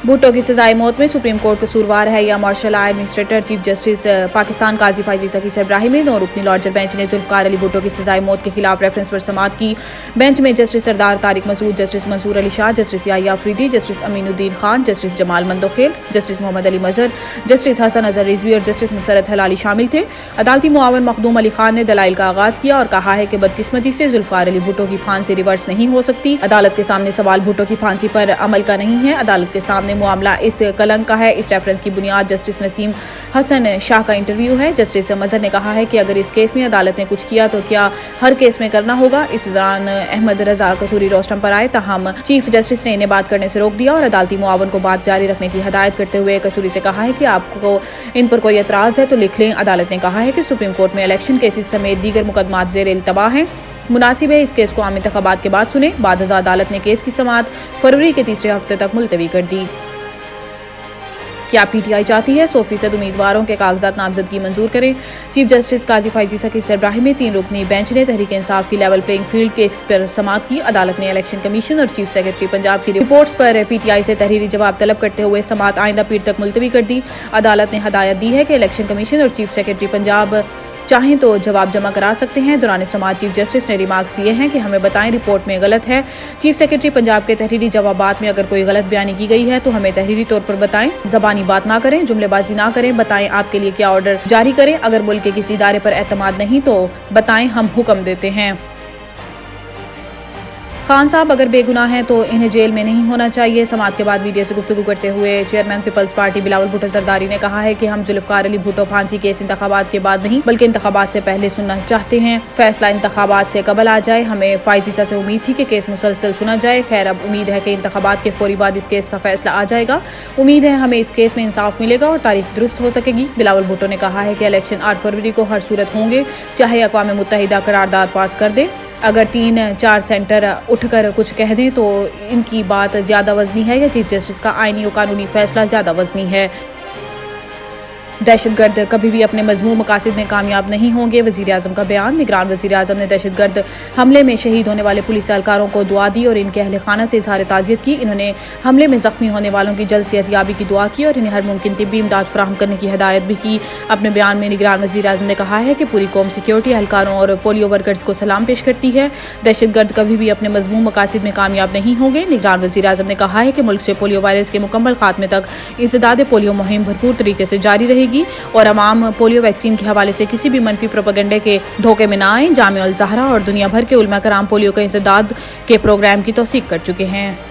भुट्टो की सजाए मौत में सुप्रीम कोर्ट कसूरवार है या martial law administrator chief justice Pakistan Qazi Faizi Zaki Ibrahimi. 9 रुकनी लॉर्जर बेंच ने जुल्फकार अली भुट्टो की सजाए मौत के खिलाफ रेफरेंस पर समाअत की। बेंच में justice Sardar Tariq Masood, justice Mansoor Ali Shah, justice Yahya Afridi, justice Aminuddin Khan, justice Jamal Mandokhel, justice Muhammad Ali Mazhar, justice Hasan Azhar Rizvi और जस्टिस मुसरत हलाली शामिल थे। अदालती मुआवन मखदूम अली खान ने दलाइल का आगाज किया और कहा है कि बदकिस्मती से जुल्फकार अली भुट्टो की फांसी रिवर्स नहीं हो सकती। अदालत के सामने सवाल भुट्टो की फांसी पर अमल का नहीं है। अदालत के सामने मामला इस कलंक का है। इस रेफरेंस की बुनियाद जस्टिस नसीम हसन शाह का इंटरव्यू है। जस्टिस मजहर ने कहा है कि अगर इस केस में अदालत ने कुछ किया तो क्या हर केस में करना होगा। इस दौरान अहमद रजा कसूरी रोस्टम पर आए, तहम चीफ जस्टिस ने इन्हें बात करने से रोक दिया और अदालती मुआवन को बात जारी रखने की हदायत करते हुए कसूरी से कहा है कि आपको इन पर कोई एतराज है तो लिख लें। अदालत ने कहा है कि सुप्रीम कोर्ट में इलेक्शन केसेस समेत दीगर मुकदमात ज़ेर इल्तवा हैं। मुनासिब है इस केस को आम इंतखाबात के बाद सुने। बाद अदालत ने केस की समाअत फरवरी के तीसरे हफ्ते तक मुलतवी कर दी। क्या पीटीआई चाहती है 100% उम्मीदवारों के कागजात नामजदगी मंजूर करें। चीफ जस्टिस काजी फैजी ज़की इब्राहिमी में 3 रुकनी बेंच ने तहरीक इंसाफ की लेवल प्लेइंग फील्ड केस पर समाअत की। अदालत ने इलेक्शन कमीशन और चीफ सेक्रेटरी पंजाब की रिपोर्ट्स पर पीटीआई से तहरीरी जवाब तलब करते हुए समाअत आइंदा पीर तक मुलतवी कर दी। अदालत ने हदायत दी है कि इलेक्शन कमीशन और चीफ सेक्रेटरी पंजाब चाहें तो जवाब जमा करा सकते हैं। दौरान समाअत चीफ जस्टिस ने रिमार्क्स दिए हैं कि हमें बताएं रिपोर्ट में गलत है। चीफ सेक्रेटरी पंजाब के तहरीरी जवाबात में अगर कोई गलत बयानी की गई है तो हमें तहरीरी तौर पर बताएं। ज़बानी बात ना करें, जुमलेबाजी ना करें, बताएं आपके लिए क्या ऑर्डर जारी करें। अगर मुल्क के किसी इदारे पर एतमाद नहीं तो बताएं, हम हुक्म देते हैं। खान साहब अगर बेगुनाह हैं तो इन्हें जेल में नहीं होना चाहिए। समाअत के बाद मीडिया से गुफ्तगू करते हुए chairman peoples party Bilawal Bhutto Zardari ने कहा है कि हम जुल्फकार अली भुट्टो फांसी केस इंतखाबात के बाद नहीं बल्कि इंतखाबात से पहले सुनना चाहते हैं। फैसला इंतखाबात से कबल आ जाए। हमें फाइजीसा से उम्मीद थी कि केस मुसलसल सुना जाए। खैर अब उम्मीद है कि इंतखाबात के फौरी बाद इस केस का फैसला आ जाएगा। उम्मीद है हमें इस केस में इंसाफ मिलेगा और तारीख दुरुस्त हो सकेगी। बिलावल भुट्टो ने कहा है कि इलेक्शन 8 फरवरी को हर सूरत होंगे, चाहे अक़वाम मुत्तहिदा करारदाद पास कर दे। अगर 3-4 सेंटर उठकर कुछ कह दें तो इनकी बात ज़्यादा वज़नी है या चीफ जस्टिस का आइनी और कानूनी फैसला ज़्यादा वज़नी है। दहशतगर्द कभी भी अपने मज़मूम मकासद में कामयाब नहीं होंगे। वज़ीर आज़म का बयान। निगरान वज़ीर आज़म ने दहशतगर्द हमले में शहीद होने वाले पुलिस एहलकारों को दुआ दी और इनके अहल खाना से इज़हार ताज़ियत की। इन्होंने हमले में ज़ख्मी होने वालों की जल्द सेहतयाबी की दुआ की और इन्हें हर मुमकिन तिब्बी इमदाद फराहम करने की हदायत भी की। अपने बयान में निगरान वज़ीर आज़म ने कहा है कि पूरी कौम सिक्योरिटी एहलकारों और पोलियो वर्कर्स को सलाम पेश करती है। दहशतगर्द कभी भी अपने मज़मूम मकासद में कामयाब नहीं होंगे। निगरान वज़ीर आज़म ने कहा है कि मुल्क से पोलियो वायरस के मुकम्मल खात्मे तक इंसदाद पोलियो मुहिम भरपूर तरीके से जारी रहेगी और पोलियो वैक्सीन के हवाले से किसी भी मनफी प्रोपेगेंडे के धोखे में न आए। जामिया अल ज़हरा और दुनिया भर के उलमा कराम पोलियो के इंसदाद के प्रोग्राम की तौसीक कर चुके हैं।